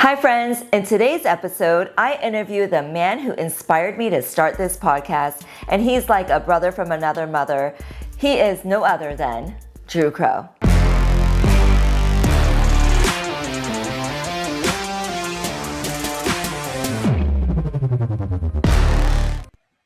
Hi friends, in today's episode, I interview the man who inspired me to start this podcast, and he's like a brother from another mother. He is no other than Drew Crowe.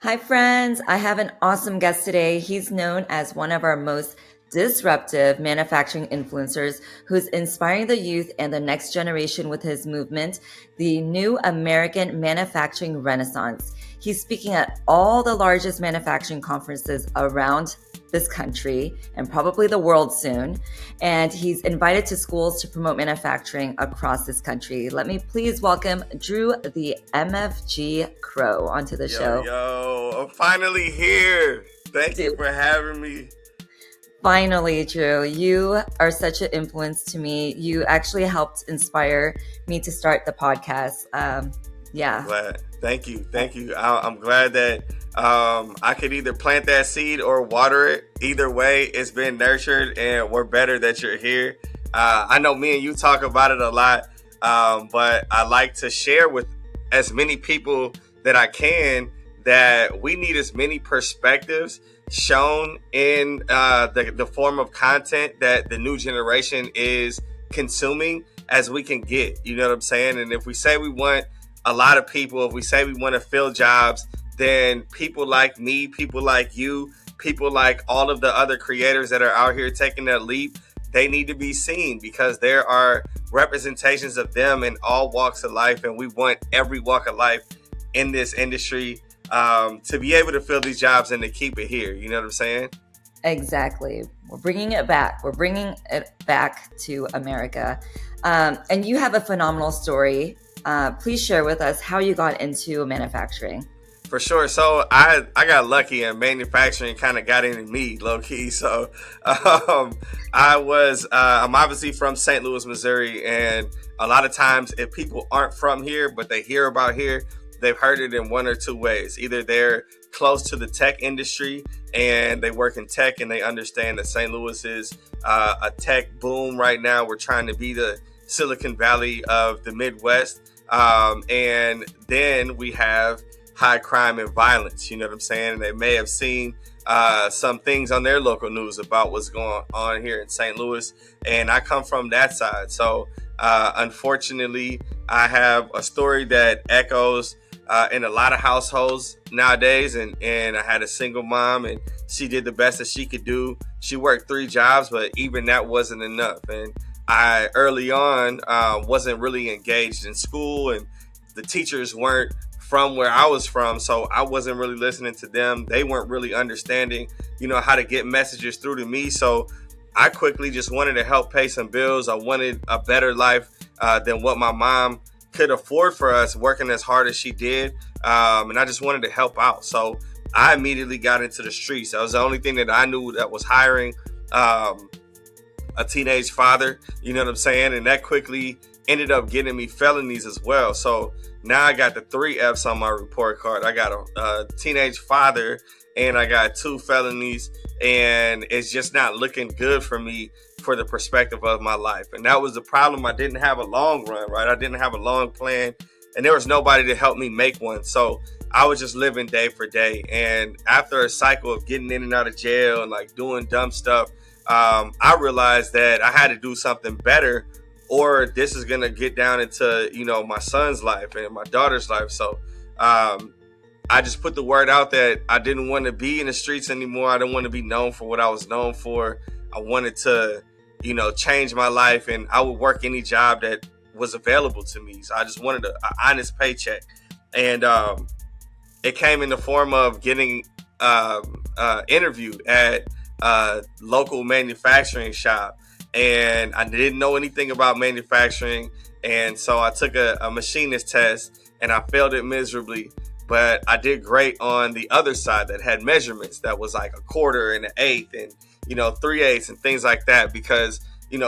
Hi friends, I have an awesome guest today. He's known as one of our most disruptive manufacturing influencers who's inspiring the youth and the next generation with his movement, the New American Manufacturing Renaissance. He's speaking at all the largest manufacturing conferences around this country and probably the world soon. And he's invited to schools to promote manufacturing across this country. Let me please welcome Drew, the MFG Crowe, onto the show. Yo, I'm finally here. Thank you for having me. Finally, Drew, you are such an influence to me. You actually helped inspire me to start the podcast. Yeah. Glad. Thank you. I'm glad that I could either plant that seed or water it. Either way, it's been nurtured, and we're better that you're here. I know me and you talk about it a lot, but I like to share with as many people that I can that we need as many perspectives shown in the form of content that the new generation is consuming as we can get. You know what I'm saying? And if we say we want a lot of people, if we say we want to fill jobs, then people like me, people like you, people like all of the other creators that are out here taking that leap, they need to be seen because there are representations of them in all walks of life. And we want every walk of life in this industry to be able to fill these jobs and to keep it here. You know what I'm saying? Exactly. We're bringing it back. We're bringing it back to America. And you have a phenomenal story. Please share with us how you got into manufacturing. For sure. So I got lucky and manufacturing kind of got into me low key. So I'm obviously from St. Louis, Missouri. And a lot of times if people aren't from here, but they hear about here, they've heard it in one or two ways. Either they're close to the tech industry and they work in tech and they understand that St. Louis is a tech boom right now. We're trying to be the Silicon Valley of the Midwest. And then we have high crime and violence. You know what I'm saying? And they may have seen some things on their local news about what's going on here in St. Louis. And I come from that side. So unfortunately, I have a story that echoes in a lot of households nowadays. And I had a single mom and she did the best that she could do. She worked 3 jobs, but even that wasn't enough. And I early on wasn't really engaged in school and the teachers weren't from where I was from. So I wasn't really listening to them. They weren't really understanding, how to get messages through to me. So I quickly just wanted to help pay some bills. I wanted a better life than what my mom could afford for us working as hard as she did. And I just wanted to help out. So I immediately got into the streets. That was the only thing that I knew that was hiring a teenage father, you know what I'm saying? And that quickly ended up getting me felonies as well. So now I got the 3 F's on my report card. I got a teenage father and I got 2 felonies, and it's just not looking good for me for the perspective of my life. And that was the problem. I didn't have a long run, right? I didn't have a long plan and there was nobody to help me make one. So I was just living day for day. And after a cycle of getting in and out of jail and like doing dumb stuff, I realized that I had to do something better or this is going to get down into, my son's life and my daughter's life. So I just put the word out that I didn't want to be in the streets anymore. I didn't want to be known for what I was known for. I wanted to, change my life, and I would work any job that was available to me. So I just wanted an honest paycheck. And it came in the form of getting interviewed at local manufacturing shop, and I didn't know anything about manufacturing, and so I took a machinist test and I failed it miserably, but I did great on the other side that had measurements that was like 1/4 and 1/8 and 3/8 and things like that, because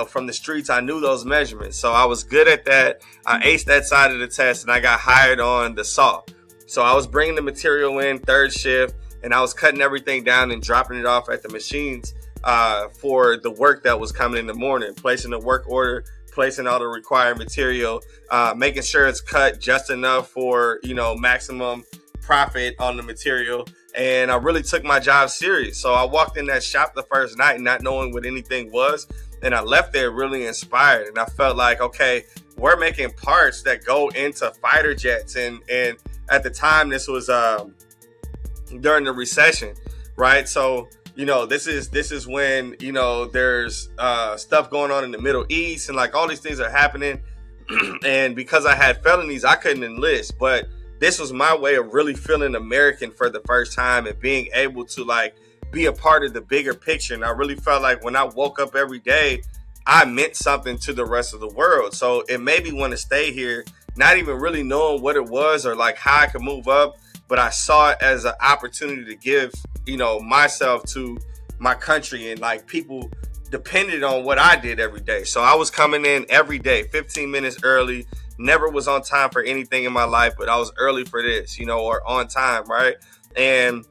from the streets I knew those measurements, so I was good at that. I aced that side of the test and I got hired on the saw. So I was bringing the material in 3rd shift and I was cutting everything down and dropping it off at the machines for the work that was coming in the morning, placing the work order, placing all the required material, making sure it's cut just enough for, maximum profit on the material. And I really took my job serious. So I walked in that shop the first night not knowing what anything was. And I left there really inspired. And I felt like, okay, we're making parts that go into fighter jets. And at the time, this was during the recession, right? So, this is when, there's stuff going on in the Middle East and like all these things are happening. And because I had felonies, I couldn't enlist. But this was my way of really feeling American for the first time and being able to like be a part of the bigger picture. And I really felt like when I woke up every day, I meant something to the rest of the world. So it made me want to stay here, not even really knowing what it was or like how I could move up. But I saw it as an opportunity to give, myself to my country, and like people depended on what I did every day. So I was coming in every day, 15 minutes early, never was on time for anything in my life, but I was early for this, or on time, right? And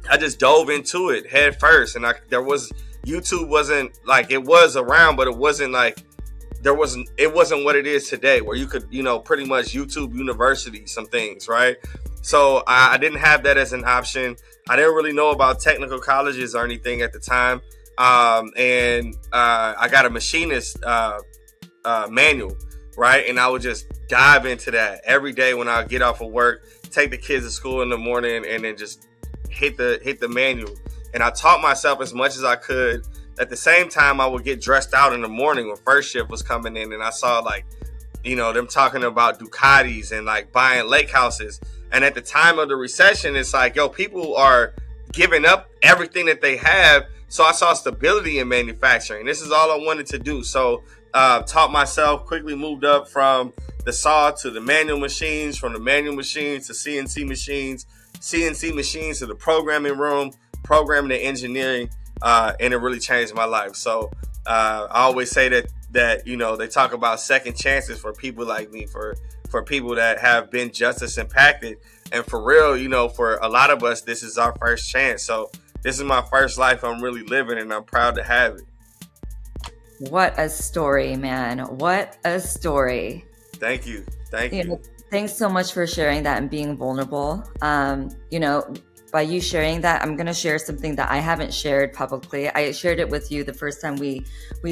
I just dove into it head first. And YouTube wasn't like, it was around, but it wasn't like, it wasn't what it is today where you could, pretty much YouTube University some things, right? So I didn't have that as an option. I didn't really know about technical colleges or anything at the time. And I got a machinist manual, right? And I would just dive into that every day when I get off of work, take the kids to school in the morning, and then just hit the manual. And I taught myself as much as I could. At the same time, I would get dressed out in the morning when first shift was coming in, and I saw like, them talking about Ducatis and like buying lake houses. And at the time of the recession, it's like, yo, people are giving up everything that they have. So I saw stability in manufacturing. This is all I wanted to do. So taught myself, quickly moved up from the saw to the manual machines, from the manual machines to CNC machines, CNC machines to the programming room, programming and engineering. And it really changed my life. So I always say that they talk about second chances for people like me, for people that have been justice impacted. And for real, for a lot of us, this is our first chance. So this is my first life I'm really living, and I'm proud to have it. What a story, man. What a story. Thank you. Thank you. Thanks so much for sharing that and being vulnerable. By you sharing that, I'm going to share something that I haven't shared publicly. I shared it with you the first time we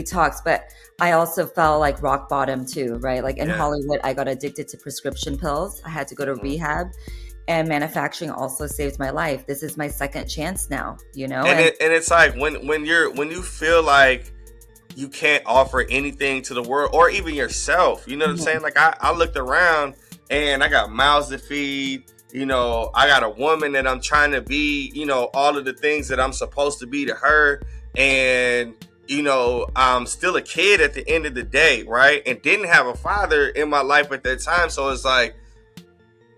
talked, but I also felt like rock bottom too, right? Like in Hollywood, I got addicted to prescription pills. I had to go to rehab, and manufacturing also saved my life. This is my second chance now, And it's like when you feel like you can't offer anything to the world or even yourself, you know what I'm saying? Like I looked around and I got mouths to feed. I got a woman that I'm trying to be, all of the things that I'm supposed to be to her. And, I'm still a kid at the end of the day, right? And didn't have a father in my life at that time. So it's like,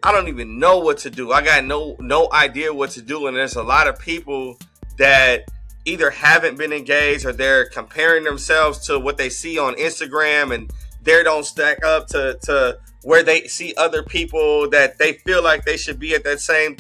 I don't even know what to do. I got no idea what to do. And there's a lot of people that either haven't been engaged or they're comparing themselves to what they see on Instagram, and they don't stack up to where they see other people that they feel like they should be at that same,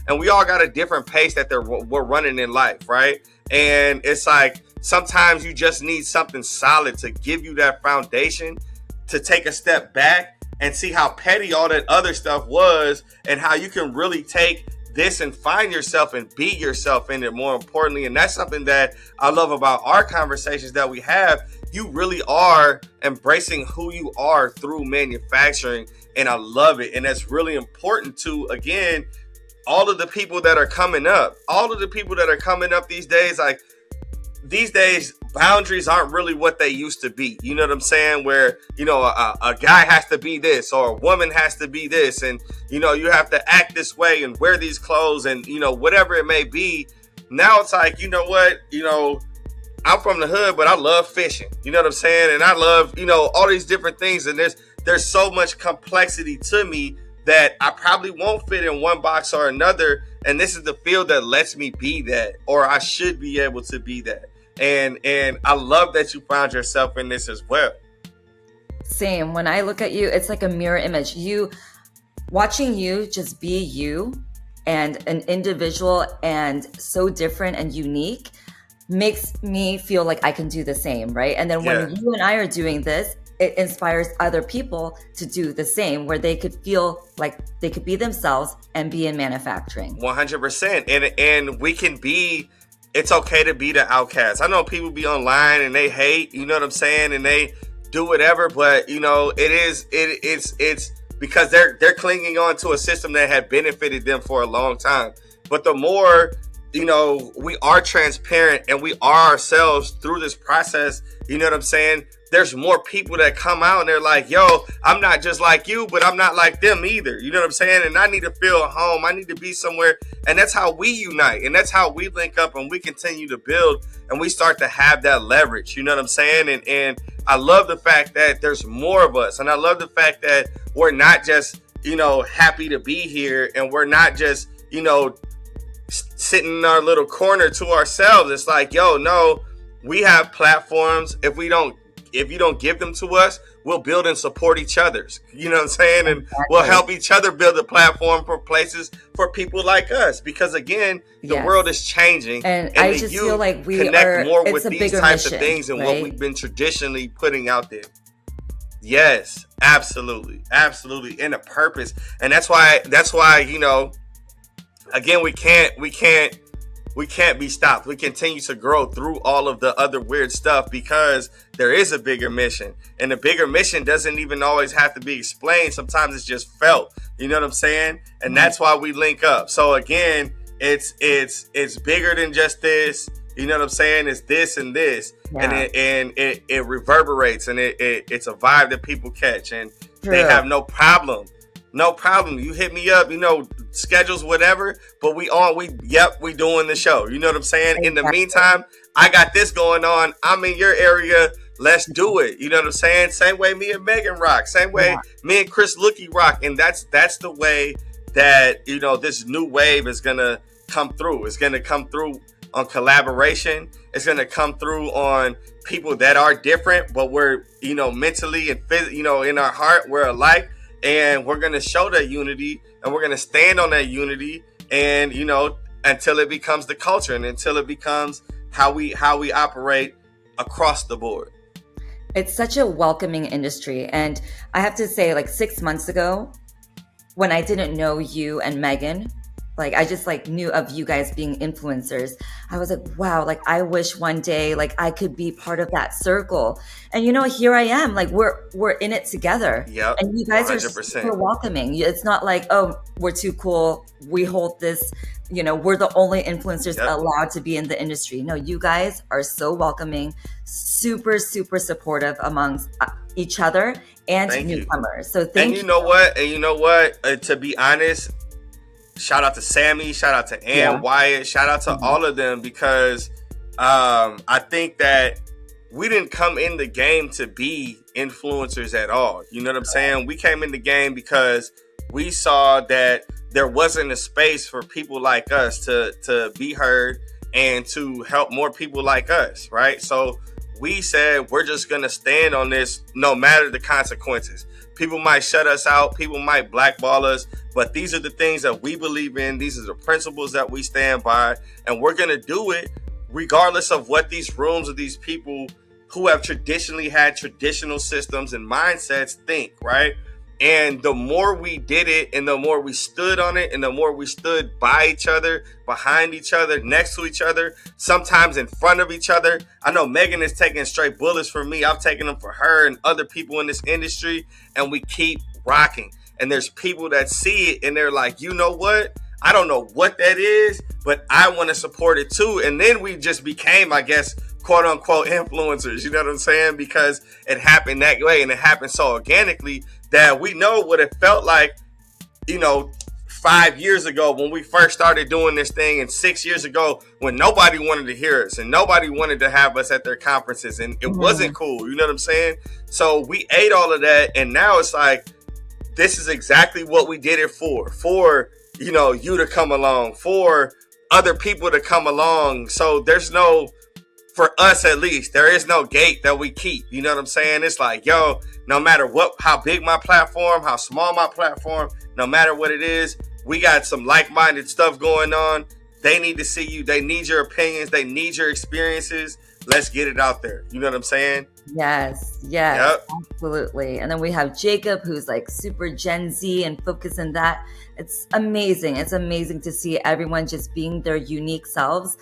and we all got a different pace that we're running in life, right? And it's like, sometimes you just need something solid to give you that foundation to take a step back and see how petty all that other stuff was, and how you can really take this and find yourself and be yourself in it, more importantly. And that's something that I love about our conversations that we have. You really are embracing who you are through manufacturing, and I love it. And that's really important to, again, all of the people that are coming up these days. Like, these days, boundaries aren't really what they used to be. You know what I'm saying? Where, a guy has to be this, or a woman has to be this, and, you have to act this way and wear these clothes, and, whatever it may be. Now it's like, you know what, I'm from the hood, but I love fishing. You know what I'm saying? And I love, all these different things. And there's so much complexity to me that I probably won't fit in one box or another. And this is the field that lets me be that, or I should be able to be that. And I love that you found yourself in this as well. Same. When I look at you, it's like a mirror image. Watching you just be you, and an individual and so different and unique, makes me feel like I can do the same, right? And then Yeah. when you and I are doing this, it inspires other people to do the same, where they could feel like they could be themselves and be in manufacturing. 100%. And we can be, it's okay to be the outcast. I know people be online and they hate, you know what I'm saying, and they do whatever, but you know, it's because they're clinging on to a system that had benefited them for a long time. But the more, you know, we are transparent and we are ourselves through this process, you know what I'm saying? There's more people that come out and they're like, yo, I'm not just like you, but I'm not like them either. You know what I'm saying? And I need to feel at home. I need to be somewhere. And that's how we unite. And that's how we link up and we continue to build and we start to have that leverage. You know what I'm saying? And I love the fact that there's more of us. And I love the fact that we're not just, you know, happy to be here. And we're not just, you know, sitting in our little corner to ourselves. It's like, yo, no, we have platforms. If you don't give them to us, we'll build and support each other's. You know what I'm saying? And we'll help each other build a platform for places for people like us. Because again, the world is changing, and I just feel like we connect more with a these bigger types mission, of things and right? what we've been traditionally putting out there. Yes, absolutely, absolutely, and a purpose, and that's why you know, again, we can't be stopped. We continue to grow through all of the other weird stuff because there is a bigger mission. And the bigger mission doesn't even always have to be explained. Sometimes it's just felt. You know what I'm saying? And that's why we link up. So again, it's bigger than just this. You know what I'm saying? It's this and this. Yeah. And it reverberates and it's a vibe that people catch and they have no problem. No problem. You hit me up, you know, schedules, whatever, but we doing the show. You know what I'm saying? Exactly. In the meantime, I got this going on. I'm in your area. Let's do it. You know what I'm saying? Same way me and Megan rock. Same way me and Chris Lookie rock. And that's the way that, you know, this new wave is going to come through. It's going to come through on collaboration. It's going to come through on people that are different, but we're, you know, mentally and you know, in our heart, we're alike. And we're going to show that unity and we're going to stand on that unity and, you know, until it becomes the culture and until it becomes how we operate across the board. It's such a welcoming industry. And I have to say, like 6 months ago, when I didn't know you and Megan, like I just like knew of you guys being influencers. I was like, wow, like I wish one day like I could be part of that circle. And you know, here I am, like we're in it together. Yep. And you guys 100%. are super welcoming. It's not like, oh, we're too cool. We hold this, you know, we're the only influencers allowed to be in the industry. No, you guys are so welcoming, super, super supportive amongst each other and newcomers. So thank you. And you know what? To be honest, shout out to Sammy, shout out to Ann Wyatt, shout out to all of them because I think that we didn't come in the game to be influencers at all. You know what I'm saying? We came in the game because we saw that there wasn't a space for people like us to be heard and to help more people like us, right? So we said we're just going to stand on this no matter the consequences. People might shut us out. People might blackball us. But these are the things that we believe in. These are the principles that we stand by. And we're going to do it regardless of what these rooms of these people who have traditionally had traditional systems and mindsets think, right? And the more we did it and the more we stood on it and the more we stood by each other, behind each other, next to each other, sometimes in front of each other. I know Megan is taking straight bullets for me. I've taken them for her and other people in this industry, and we keep rocking. And there's people that see it and they're like, you know what? I don't know what that is, but I want to support it too. And then we just became, I guess, quote unquote influencers. You know what I'm saying? Because it happened that way and it happened so organically that we know what it felt like, you know, 5 years ago when we first started doing this thing, and 6 years ago when nobody wanted to hear us and nobody wanted to have us at their conferences and it wasn't cool. You know what I'm saying? So we ate all of that, and now it's like, this is exactly what we did it for, you know, you to come along, for other people to come along. So there's no, for us at least, there is no gate that we keep. You know what I'm saying? It's like, yo, no matter what, how big my platform, how small my platform, no matter what it is, we got some like-minded stuff going on. They need to see you. They need your opinions. They need your experiences. Let's get it out there. You know what I'm saying? Yes, Yep. absolutely. And then we have Jacob, who's like super Gen Z and focused in that. It's amazing. It's amazing to see everyone just being their unique selves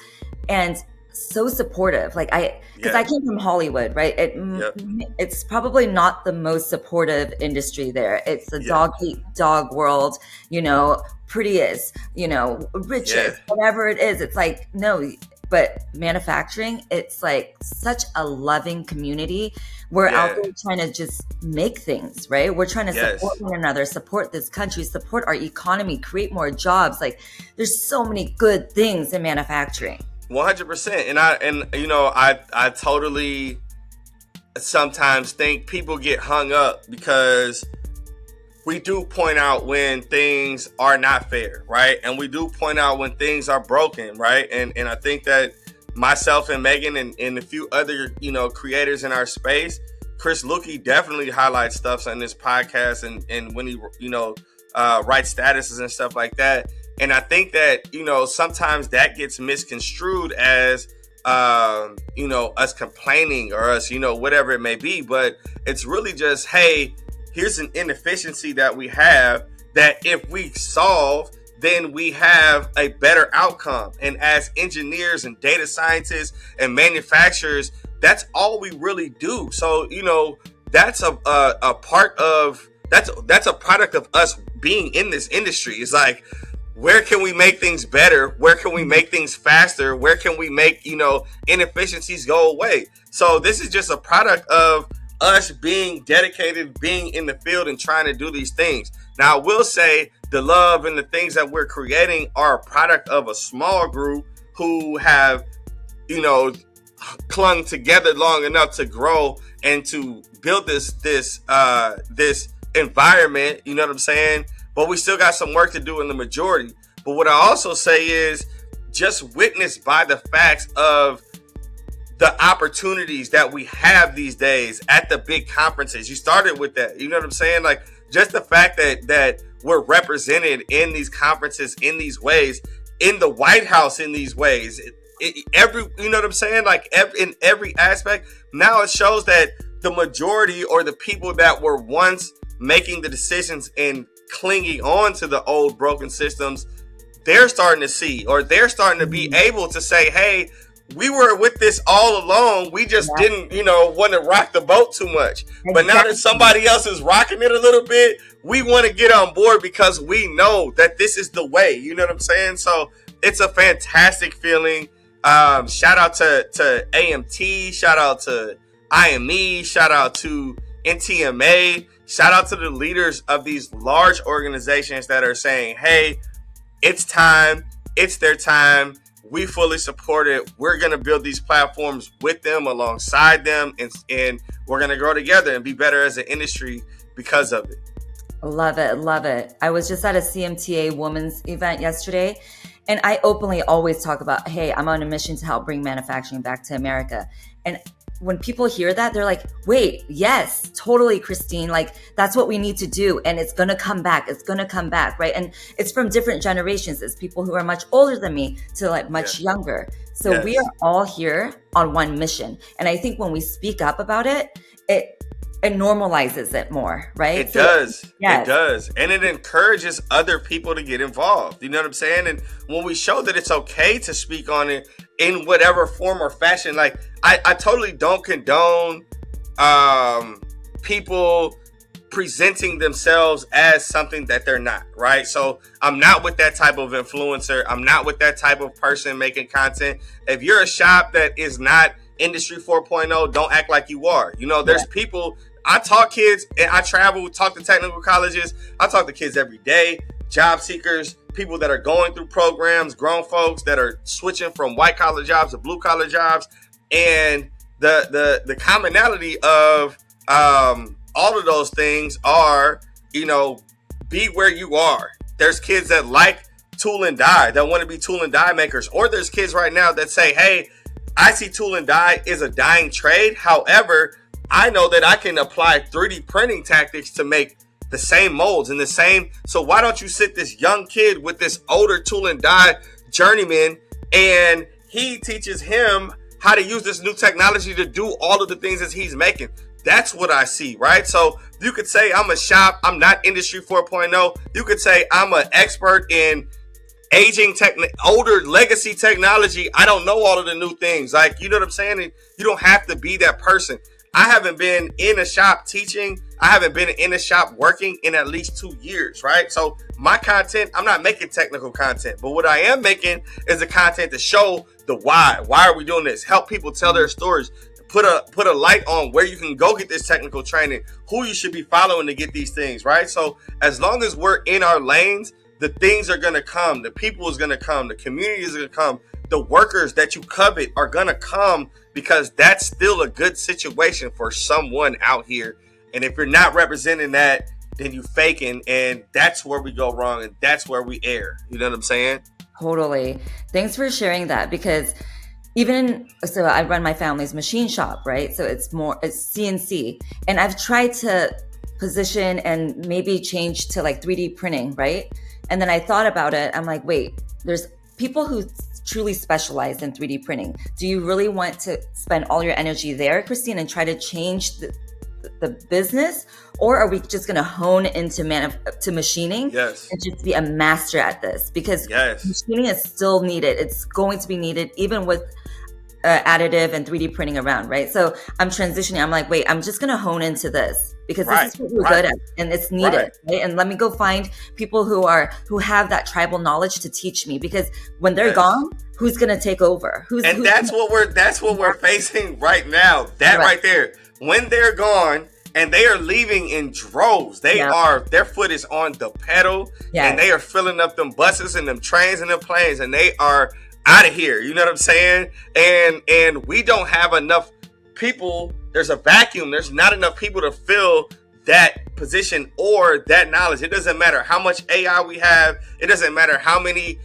and so supportive. Like because I Yeah. came from Hollywood, right? Yep. It's probably not the most supportive industry there. It's a Yeah. dog eat dog world, prettiest, Yeah. richest, whatever it is. It's like, no, but manufacturing, it's like such a loving community. We're out Yeah. there trying to just make things, right? We're trying to support Yes. one another, support this country, support our economy, create more jobs. Like there's so many good things in manufacturing. 100%. And I totally sometimes think people get hung up because we do point out when things are not fair, right? And we do point out when things are broken, right? And I think that myself and Megan and a few other, creators in our space, Chris Lukey definitely highlights stuff on this podcast and when he, writes statuses and stuff like that. And I think that, sometimes that gets misconstrued as, us complaining or us, whatever it may be. But it's really just, hey, here's an inefficiency that we have that if we solve, then we have a better outcome. And as engineers and data scientists and manufacturers, that's all we really do. So, that's a part of that's a product of us being in this industry. It's like, where can we make things better? Where can we make things faster? Where can we make, inefficiencies go away? So this is just a product of us being dedicated, being in the field and trying to do these things. Now, I will say the love and the things that we're creating are a product of a small group who have, clung together long enough to grow and to build this environment. You know what I'm saying? But we still got some work to do in the majority. But what I also say is just witness by the facts of the opportunities that we have these days at the big conferences. You started with that. You know what I'm saying? Like just the fact that we're represented in these conferences in these ways, in the White House in these ways, you know what I'm saying? Like in every aspect. Now it shows that the majority or the people that were once making the decisions and clinging on to the old broken systems, they're starting to see, or they're starting to be able to say, hey, we were with this all along. We just didn't, want to rock the boat too much. Exactly. But now that somebody else is rocking it a little bit, we want to get on board because we know that this is the way. You know what I'm saying? So it's a fantastic feeling. Shout out to AMT. Shout out to IME. Shout out to NTMA. Shout out to the leaders of these large organizations that are saying, hey, it's time. It's their time. We fully support it. We're going to build these platforms with them, alongside them, and we're going to grow together and be better as an industry because of it. Love it. Love it. I was just at a CMTA women's event yesterday, and I openly always talk about, hey, I'm on a mission to help bring manufacturing back to America. And when people hear that, they're like, wait, yes, totally, Christine. Like, that's what we need to do. And it's going to come back. It's going to come back, right? And it's from different generations. It's people who are much older than me to like much younger. So we are all here on one mission. And I think when we speak up about it, it normalizes it more, right? It does. It does. And it encourages other people to get involved. You know what I'm saying? And when we show that it's okay to speak on it in whatever form or fashion, like I totally don't condone people presenting themselves as something that they're not, right? So I'm not with that type of influencer. I'm not with that type of person making content. If you're a shop that is not Industry 4.0, don't act like you are. There's people, I talk kids and I travel, talk to technical colleges. I talk to kids every day, job seekers, people that are going through programs, grown folks that are switching from white collar jobs to blue collar jobs. And the commonality of all of those things are, be where you are. There's kids that like tool and die, that want to be tool and die makers. Or there's kids right now that say, hey, I see tool and die is a dying trade. However, I know that I can apply 3D printing tactics to make the same molds and the same. So why don't you sit this young kid with this older tool and die journeyman, and he teaches him how to use this new technology to do all of the things that he's making. That's what I see, right? So you could say I'm a shop, I'm not industry 4.0. You could say I'm an expert in older legacy technology. I don't know all of the new things. Like, you know what I'm saying? And you don't have to be that person. I haven't been in a shop teaching. I haven't been in a shop working in at least 2 years, right? So my content, I'm not making technical content, but what I am making is the content to show the why. Why are we doing this? Help people tell their stories. Put a light on where you can go get this technical training, who you should be following to get these things, right? So as long as we're in our lanes, the things are going to come. The people is going to come. The community is going to come. The workers that you covet are going to come, because that's still a good situation for someone out here. And if you're not representing that, then you faking, and that's where we go wrong, and that's where we err. You know what I'm saying? Totally. Thanks for sharing that, because so I run my family's machine shop, right? So it's CNC, and I've tried to position and maybe change to like 3D printing, right? And then I thought about it. I'm like, wait, there's people who truly specialize in 3D printing. Do you really want to spend all your energy there, Christine, and try to change the business? Or are we just going to hone into machining? Yes. And just be a master at this? Because machining is still needed. It's going to be needed even with additive and 3D printing around, right? So I'm transitioning. I'm like, wait, I'm just going to hone into this, because this is what we're good at, and it's needed, right? And let me go find people who have that tribal knowledge to teach me, because when they're gone, who's going to take over? That's what we're facing right now. Right there. When they're gone and they are leaving in droves, their foot is on the pedal, and they are filling up them buses and them trains and them planes, and they are out of here. You know what I'm saying? And we don't have enough people. There's a vacuum. There's not enough people to fill that position or that knowledge. It doesn't matter how much AI we have. It doesn't matter how many,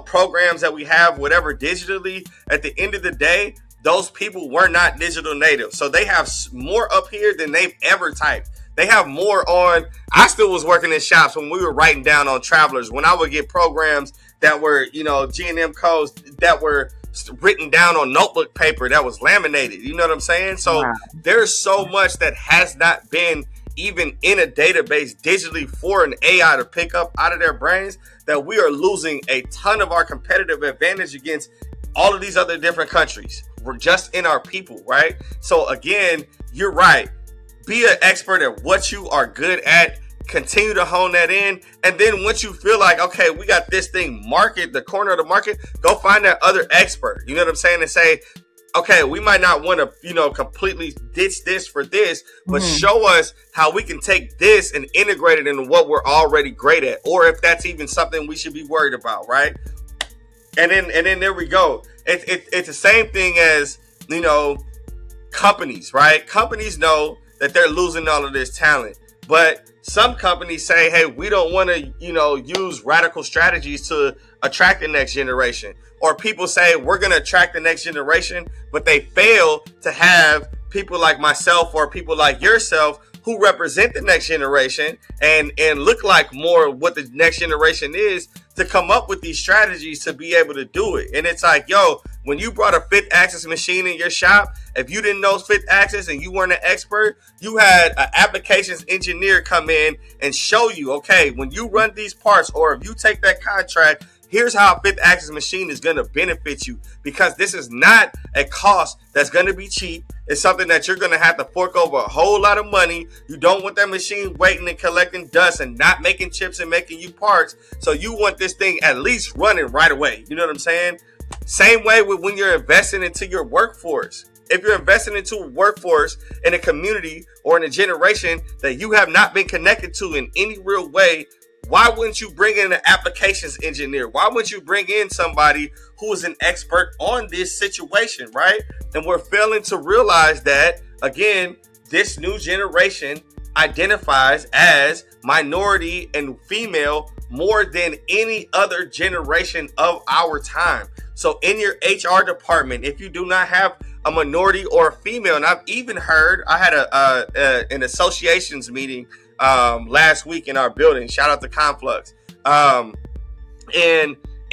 programs that we have, whatever, digitally. At the end of the day, those people were not digital natives. So they have more up here than they've ever typed. They have more on. I still was working in shops when we were writing down on Travelers, when I would get programs that were, G&M codes that were written down on notebook paper that was laminated. You know what I'm saying? So there's so much that has not been even in a database digitally for an AI to pick up out of their brains, that we are losing a ton of our competitive advantage against all of these other different countries. We're just in our people, right? So again, you're right. Be an expert at what you are good at. Continue to hone that in. And then once you feel like, okay, we got this thing the corner of the market, go find that other expert. You know what I'm saying? And say, okay, we might not want to, completely ditch this for this, but show us how we can take this and integrate it into what we're already great at. Or if that's even something we should be worried about, right? And then there we go. It's the same thing as, companies, right? Companies know that they're losing all of this talent, but some companies say, hey, we don't want to, use radical strategies to attract the next generation. Or people say we're going to attract the next generation, but they fail to have people like myself or people like yourself who represent the next generation and look like more what the next generation is, to come up with these strategies to be able to do it. And it's like, yo, when you brought a fifth axis machine in your shop, if you didn't know fifth axis and you weren't an expert, you had an applications engineer come in and show you, okay, when you run these parts, or if you take that contract, here's how a fifth axis machine is going to benefit you, because this is not a cost that's going to be cheap. It's something that you're going to have to fork over a whole lot of money. You don't want that machine waiting and collecting dust and not making chips and making you parts. So you want this thing at least running right away. You know what I'm saying? Same way with when you're investing into your workforce. If you're investing into a workforce in a community or in a generation that you have not been connected to in any real way, why wouldn't you bring in an applications engineer? Why wouldn't you bring in somebody who is an expert on this situation, right? And we're failing to realize that, again, this new generation identifies as minority and female more than any other generation of our time. So in your HR department, if you do not have a minority or a female, and I've even heard, I had an associations meeting last week in our building. Shout out to Conflux. And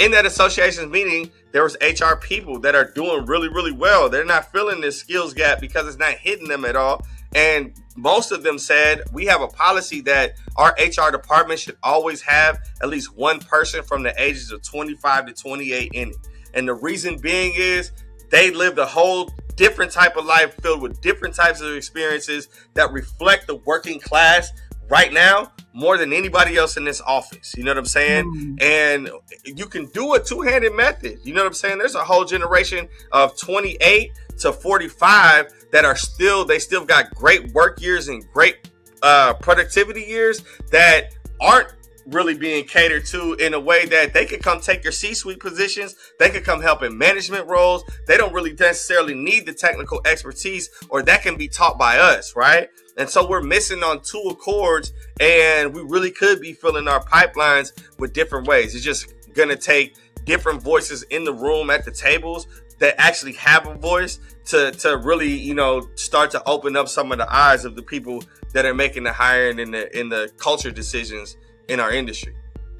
in that association's meeting, there was HR people that are doing really, really well. They're not filling this skills gap because it's not hitting them at all. And most of them said, we have a policy that our HR department should always have at least one person from the ages of 25 to 28 in it. And the reason being is they lived a whole different type of life filled with different types of experiences that reflect the working class right now more than anybody else in this office. You know what I'm saying? And you can do a two-handed method. You know what I'm saying? There's a whole generation of 28 to 45 that are still got great work years and great productivity years that aren't really being catered to in a way that they could come take your C-suite positions. They could come help in management roles. They don't really necessarily need the technical expertise, or that can be taught by us, right? And so we're missing on two accords, and we really could be filling our pipelines with different ways. It's just going to take different voices in the room at the tables that actually have a voice to really, start to open up some of the eyes of the people that are making the hiring and in the culture decisions in our industry.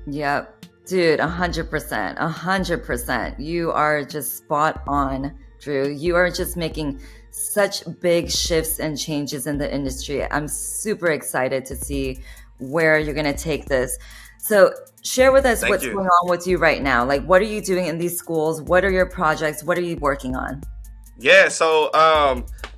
Yep. Dude, 100%, 100%. You are just spot on, Drew. You are just making such big shifts and changes in the industry. I'm super excited to see where you're going to take this. So share with us what's going on with you right now. Like, what are you doing in these schools? What are your projects? What are you working on? Yeah, so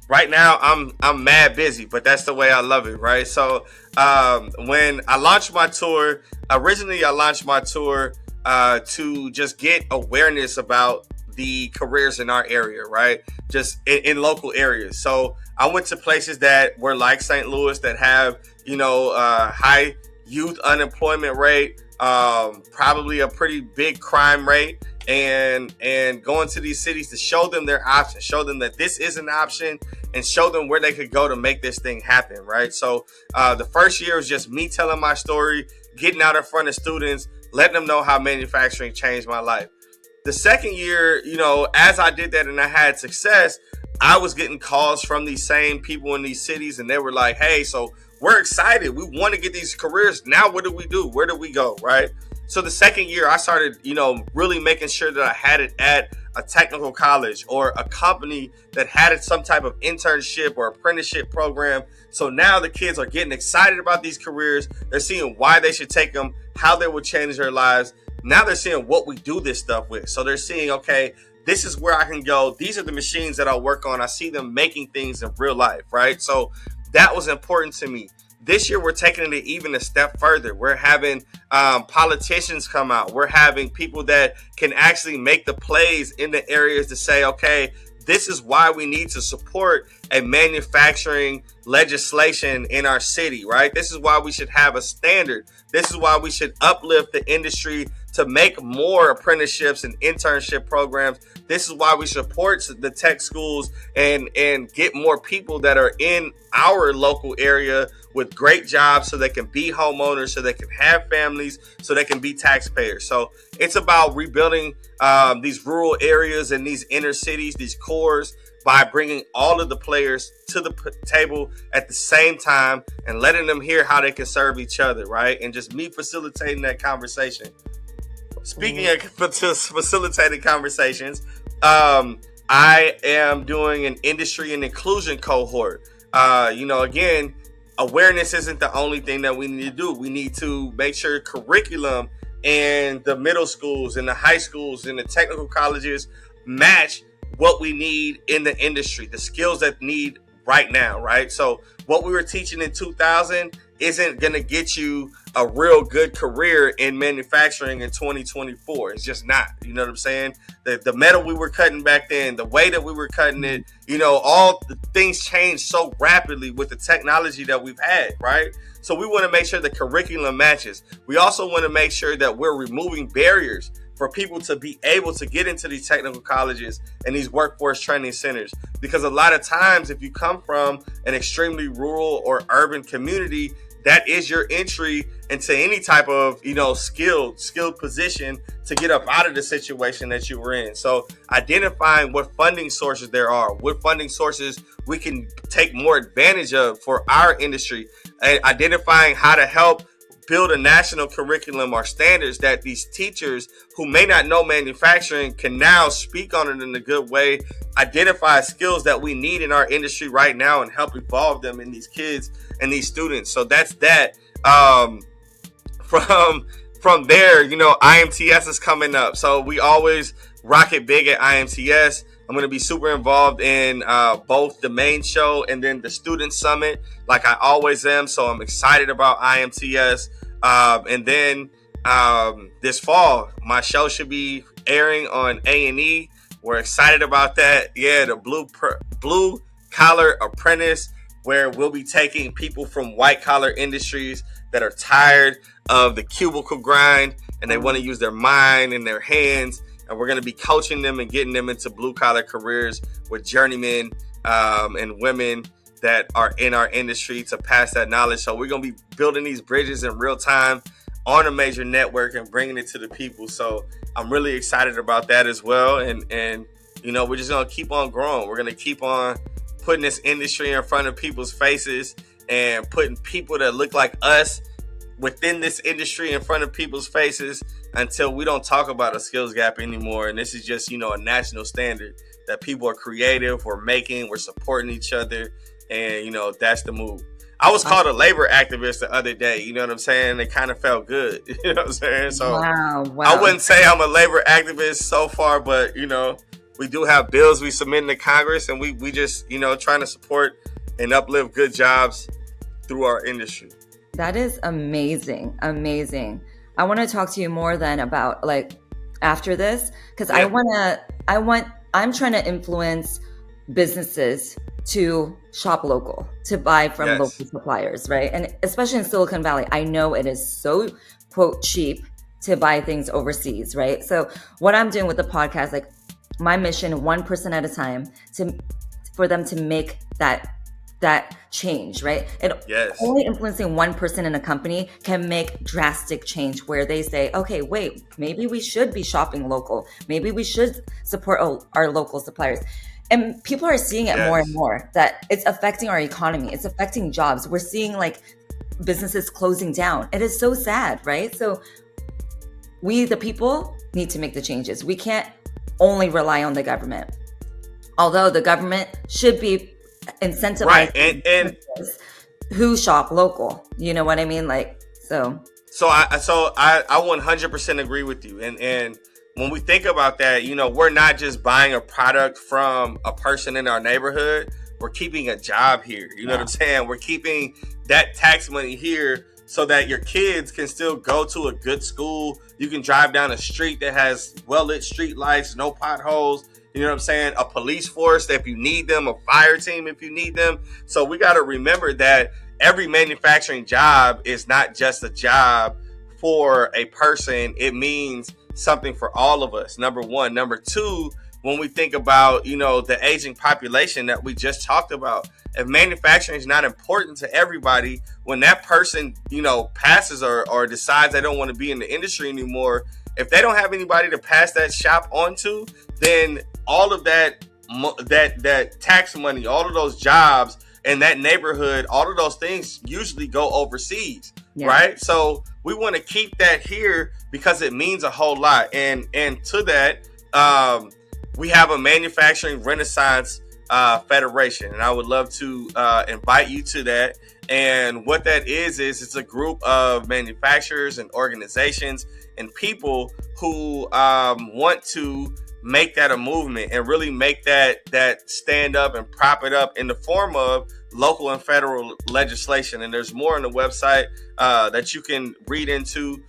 right now I'm mad busy, but that's the way I love it, right? So when I launched my tour, originally I launched my tour to just get awareness about the careers in our area, right? Just in local areas. So I went to places that were like St. Louis that have, high youth unemployment rate, probably a pretty big crime rate, and going to these cities to show them their options, show them that this is an option, and show them where they could go to make this thing happen, right? So the first year was just me telling my story, getting out in front of students, letting them know how manufacturing changed my life. The second year, as I did that and I had success, I was getting calls from these same people in these cities, and they were like, hey, so we're excited. We want to get these careers. Now, what do we do? Where do we go? Right. So the second year I started, really making sure that I had it at a technical college or a company that had some type of internship or apprenticeship program. So now the kids are getting excited about these careers. They're seeing why they should take them, how they will change their lives. Now they're seeing what we do this stuff with. So they're seeing, okay, this is where I can go. These are the machines that I work on. I see them making things in real life, right? So that was important to me. This year, we're taking it even a step further. We're having politicians come out. We're having people that can actually make the plays in the areas to say, okay, this is why we need to support a manufacturing legislation in our city, right? This is why we should have a standard. This is why we should uplift the industry to make more apprenticeships and internship programs. This is why we support the tech schools and get more people that are in our local area with great jobs so they can be homeowners, so they can have families, so they can be taxpayers. So it's about rebuilding these rural areas and these inner cities, these cores, by bringing all of the players to the table at the same time and letting them hear how they can serve each other, right? And just me facilitating that conversation. Speaking of facilitating conversations, I am doing an industry and inclusion cohort. Again, awareness isn't the only thing that we need to do. We need to make sure curriculum and the middle schools and the high schools and the technical colleges match what we need in the industry, the skills that need right now, right? So what we were teaching in 2000 isn't going to get you a real good career in manufacturing in 2024. It's just not. You know what I'm saying? The metal we were cutting back then, the way that we were cutting it, all the things changed so rapidly with the technology that we've had, right? So we want to make sure the curriculum matches. We also want to make sure that we're removing barriers for people to be able to get into these technical colleges and these workforce training centers. Because a lot of times, if you come from an extremely rural or urban community, that is your entry into any type of, skilled position to get up out of the situation that you were in. So identifying what funding sources there are, what funding sources we can take more advantage of for our industry, and identifying how to help build a national curriculum or standards that these teachers who may not know manufacturing can now speak on it in a good way, identify skills that we need in our industry right now, and help evolve them in these kids and these students. So that's that. From there, IMTS is coming up. So we always rock it big at IMTS. I'm going to be super involved in both the main show and then the student summit, like I always am. So I'm excited about IMTS. And then this fall, my show should be airing on A&E. We're excited about that. Yeah, the Blue Collar Apprentice, where we'll be taking people from white collar industries that are tired of the cubicle grind and they want to use their mind and their hands. And we're going to be coaching them and getting them into blue collar careers with journeymen and women that are in our industry to pass that knowledge. So we're going to be building these bridges in real time on a major network and bringing it to the people. So I'm really excited about that as well. And we're just going to keep on growing. We're going to keep on putting this industry in front of people's faces and putting people that look like us within this industry in front of people's faces until we don't talk about a skills gap anymore. And this is just, a national standard that people are creative, we're supporting each other. And, that's the move. I was called a labor activist the other day. You know what I'm saying? It kind of felt good. You know what I'm saying? So wow. I wouldn't say I'm a labor activist so far, but, we do have bills we submit to Congress, and we just, trying to support and uplift good jobs through our industry. That is amazing. Amazing. I want to talk to you more then about after this, because yeah. I'm trying to influence businesses to shop local, to buy from local suppliers, right? And especially in Silicon Valley, I know it is so, quote, cheap to buy things overseas, right? So what I'm doing with the podcast, my mission, 1% at a time, for them to make that change, right? And only influencing 1% in a company can make drastic change where they say, okay, wait, maybe we should be shopping local. Maybe we should support our local suppliers. And people are seeing it more and more, that it's affecting our economy. It's affecting jobs. We're seeing businesses closing down. It is so sad, right? So we, the people, need to make the changes. We can't only rely on the government. Although the government should be incentivizing and who shop local. You know what I mean? So I 100% agree with you. And when we think about that, we're not just buying a product from a person in our neighborhood. We're keeping a job here. You know what I'm saying? We're keeping that tax money here so that your kids can still go to a good school. You can drive down a street that has well-lit street lights, no potholes. You know what I'm saying? A police force if you need them, a fire team if you need them. So we got to remember that every manufacturing job is not just a job for a person. It means something for all of us, number one. Number two, when we think about, the aging population that we just talked about, if manufacturing is not important to everybody, when that person, passes or decides they don't want to be in the industry anymore, if they don't have anybody to pass that shop onto, then all of that tax money, all of those jobs in that neighborhood, all of those things usually go overseas, right? So we want to keep that here because it means a whole lot. And to that, we have a manufacturing renaissance federation, and I would love to invite you to that. And what that is it's a group of manufacturers and organizations and people who want to make that a movement and really make that stand up and prop it up in the form of local and federal legislation. And there's more on the website that you can read into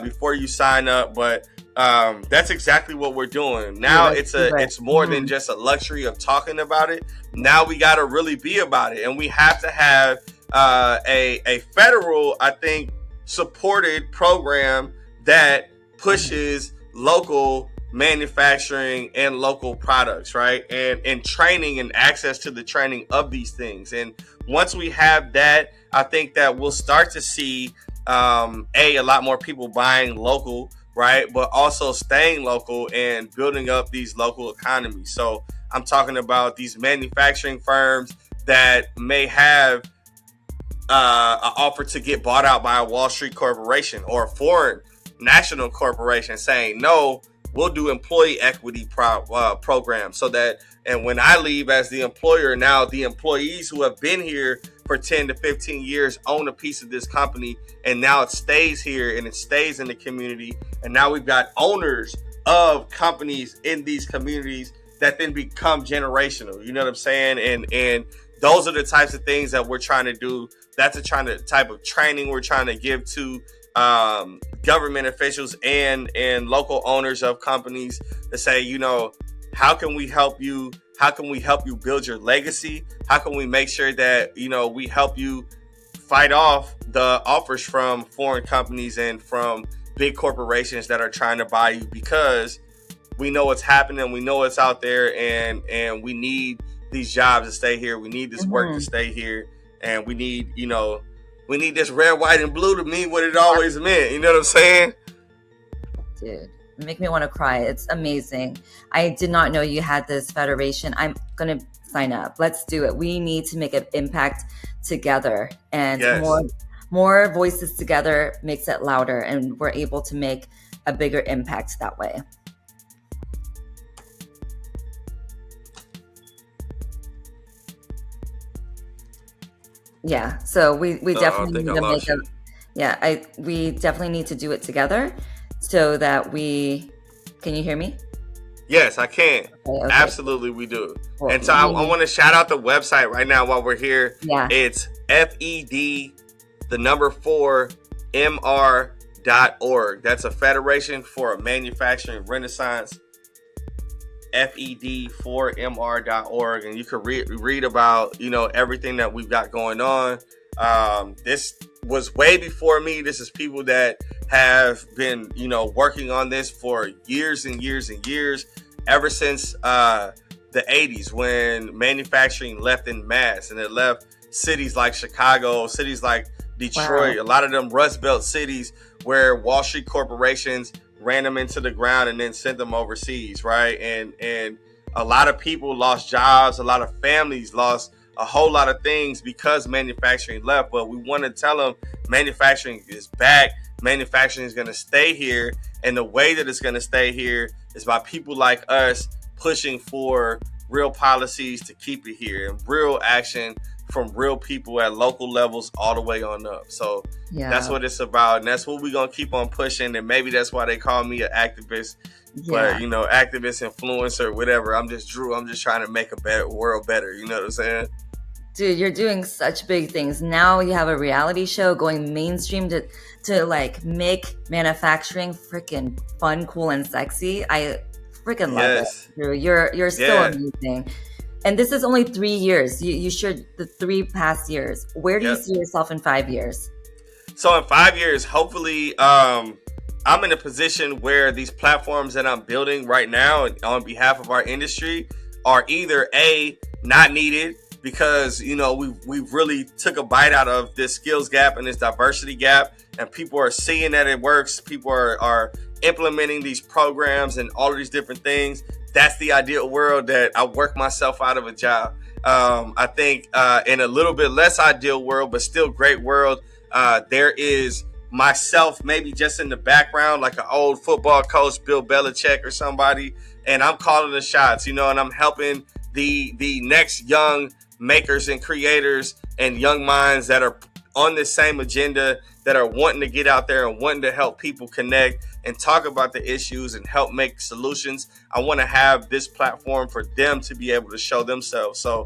before you sign up. But that's exactly what we're doing now. It's more than just a luxury of talking about it. Now we got to really be about it, and we have to have a federal, I think, supported program that pushes local manufacturing and local products, right? And training and access to the training of these things. And once we have that, I think that we'll start to see a lot more people buying local, right? But also staying local and building up these local economies. So I'm talking about these manufacturing firms that may have an offer to get bought out by a Wall Street corporation or a foreign national corporation saying, no, we'll do employee equity programs so that, and when I leave as the employer, now the employees who have been here for 10 to 15 years own a piece of this company, and now it stays here and it stays in the community. And now we've got owners of companies in these communities that then become generational. You know what I'm saying? And those are the types of things that we're trying to do. That's the type of training we're trying to give to government officials and local owners of companies to say, you know, how can we help you? How can we help you build your legacy? How can we make sure that, you know, we help you fight off the offers from foreign companies and from big corporations that are trying to buy you? Because we know what's happening, we know what's out there, and we need these jobs to stay here. We need this work to stay here, and we need, you know, we need this red, white, and blue to mean what it always meant. You know what I'm saying? Dude, you make me want to cry. It's amazing. I did not know you had this federation. I'm going to sign up. Let's do it. We need to make an impact together, and more voices together makes it louder, and we're able to make a bigger impact that way. Yeah, so we definitely need to make we definitely need to do it together so that can you hear me? Yes, I can. Okay. Absolutely, we do. Well, and so I want to shout out the website right now while we're here. Yeah. It's FED4MR.org. That's a Federation for a Manufacturing Renaissance. FED4MR.org, and you can read about, you know, everything that we've got going on. This was way before me. This is people that have been, you know, working on this for years and years and years, ever since the 80s when manufacturing left en masse, and it left cities like Chicago, cities like Detroit, a lot of them Rust Belt cities where Wall Street corporations ran them into the ground and then sent them overseas, right? And a lot of people lost jobs, a lot of families lost a whole lot of things because manufacturing left. But we want to tell them manufacturing is back. Manufacturing is going to stay here, and the way that it's going to stay here is by people like us pushing for real policies to keep it here and real action from real people at local levels all the way on up. So that's what it's about, and that's what we're gonna keep on pushing. And maybe that's why they call me an activist, but you know, activist, influencer, whatever. I'm just Drew. I'm just trying to make a better world better. You know what I'm saying? Dude, you're doing such big things. Now you have a reality show going mainstream to like make manufacturing freaking fun, cool, and sexy. I freaking love it, Drew. You're so amazing. And this is only 3 years. You shared the 3 past years. Where do you see yourself in 5 years? So in 5 years, hopefully, I'm in a position where these platforms that I'm building right now on behalf of our industry are either not needed because, you know, we've really took a bite out of this skills gap and this diversity gap, and people are seeing that it works. People are implementing these programs and all of these different things. That's the ideal world that I work myself out of a job. I think in a little bit less ideal world, but still great world, there is myself maybe just in the background, like an old football coach, Bill Belichick or somebody, and I'm calling the shots, you know, and I'm helping the next young makers and creators and young minds that are on this same agenda, that are wanting to get out there and wanting to help people connect and talk about the issues and help make solutions. I want to have this platform for them to be able to show themselves. So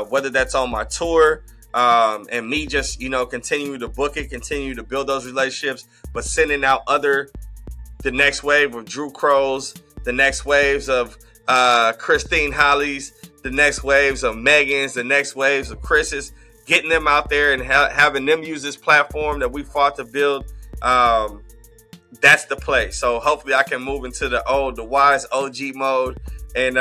whether that's on my tour and me just, you know, continue to book it, continue to build those relationships, but sending out the next wave of Drew Crowe's, the next waves of Christine Holly's, the next waves of Megan's, the next waves of Chris's, getting them out there and having them use this platform that we fought to build. That's the play. So hopefully I can move into the wise OG mode and,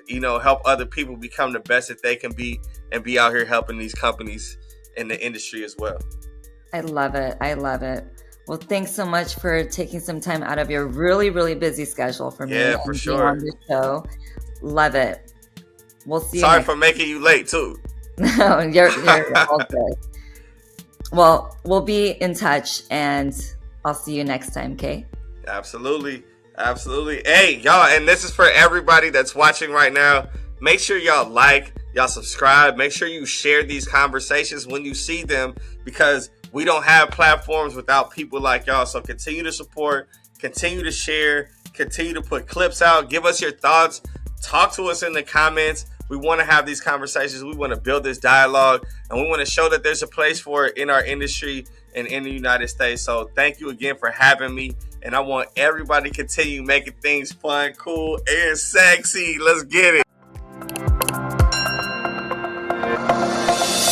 you know, help other people become the best that they can be and be out here helping these companies in the industry as well. I love it. I love it. Well, thanks so much for taking some time out of your really, really busy schedule for me. Yeah, for sure. On the show. Love it. We'll see you. Sorry for making you late too. No, you're all good. Well, we'll be in touch, and I'll see you next time, okay? Absolutely. Absolutely. Hey, y'all, and this is for everybody that's watching right now. Make sure y'all like, y'all subscribe. Make sure you share these conversations when you see them, because we don't have platforms without people like y'all. So continue to support, continue to share, continue to put clips out. Give us your thoughts. Talk to us in the comments. We want to have these conversations. We want to build this dialogue, and we want to show that there's a place for it in our industry and in the United States. So thank you again for having me. And I want everybody to continue making things fun, cool, and sexy. Let's get it.